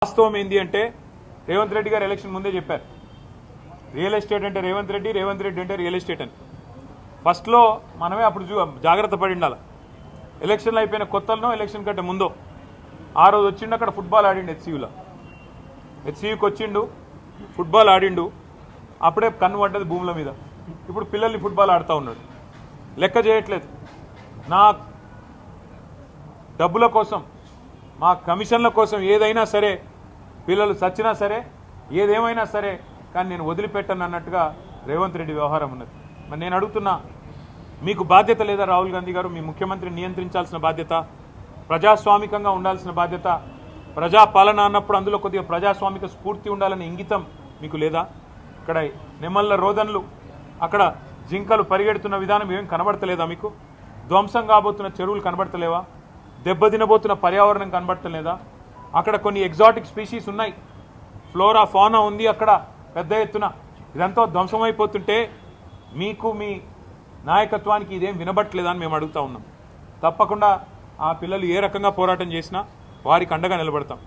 వాస్తవం ఏంది అంటే రేవంత్ రెడ్డి గారు ఎలక్షన్ ముందే చెప్పారు, రియల్ ఎస్టేట్ అంటే రేవంత్ రెడ్డి, రేవంత్ రెడ్డి అంటే రియల్ ఎస్టేట్ అని. ఫస్ట్లో మనమే అప్పుడు జాగ్రత్త పడి ఉండాలి. ఎలక్షన్లు అయిపోయిన కొత్తలో, ఎలక్షన్ కంటే ముందో ఆ రోజు వచ్చిండు, అక్కడ ఫుట్బాల్ ఆడిండు హెచ్సియూలో. హెచ్సియూకి వచ్చిండు, ఫుట్బాల్ ఆడిండు, అప్పుడే కన్ను పడ్డది భూముల మీద. ఇప్పుడు పిల్లల్ని ఫుట్బాల్ ఆడుతూ ఉన్నాడు, లెక్క చేయట్లేదు. నా డబ్బుల కోసం, మా కమిషన్ల కోసం ఏదైనా సరే, పిల్లలు చచ్చినా సరే, ఏదేమైనా సరే, కానీ నేను వదిలిపెట్టను అన్నట్టుగా రేవంత్ రెడ్డి వ్యవహారం ఉన్నది. మరి నేను అడుగుతున్నా, మీకు బాధ్యత లేదా రాహుల్ గాంధీ గారు? మీ ముఖ్యమంత్రిని నియంత్రించాల్సిన బాధ్యత, ప్రజాస్వామికంగా ఉండాల్సిన బాధ్యత, ప్రజాపాలన అన్నప్పుడు అందులో కొద్దిగా ప్రజాస్వామిక స్ఫూర్తి ఉండాలనే ఇంగితం మీకు లేదా? ఇక్కడ నెమళ్ళ రోదన్లు, అక్కడ జింకలు పరిగెడుతున్న విధానం ఏం కనబడతలేదా మీకు? ధ్వంసం కాబోతున్న చెరువులు కనబడతలేవా? దెబ్బతినబోతున్న పర్యావరణం కనబడతలేదా? అక్కడ కొన్ని ఎగ్జాటిక్ స్పీషీస్ ఉన్నాయి, ఫ్లోరా ఫానా ఉంది అక్కడ పెద్ద ఎత్తున. ఇదంతా ధ్వంసమైపోతుంటే మీకు, మీ నాయకత్వానికి ఇదేం వినబట్టలేదా అని మేము అడుగుతా ఉన్నాం. తప్పకుండా ఆ పిల్లలు ఏ రకంగా పోరాటం చేసినా వారికి అండగా నిలబడతాం.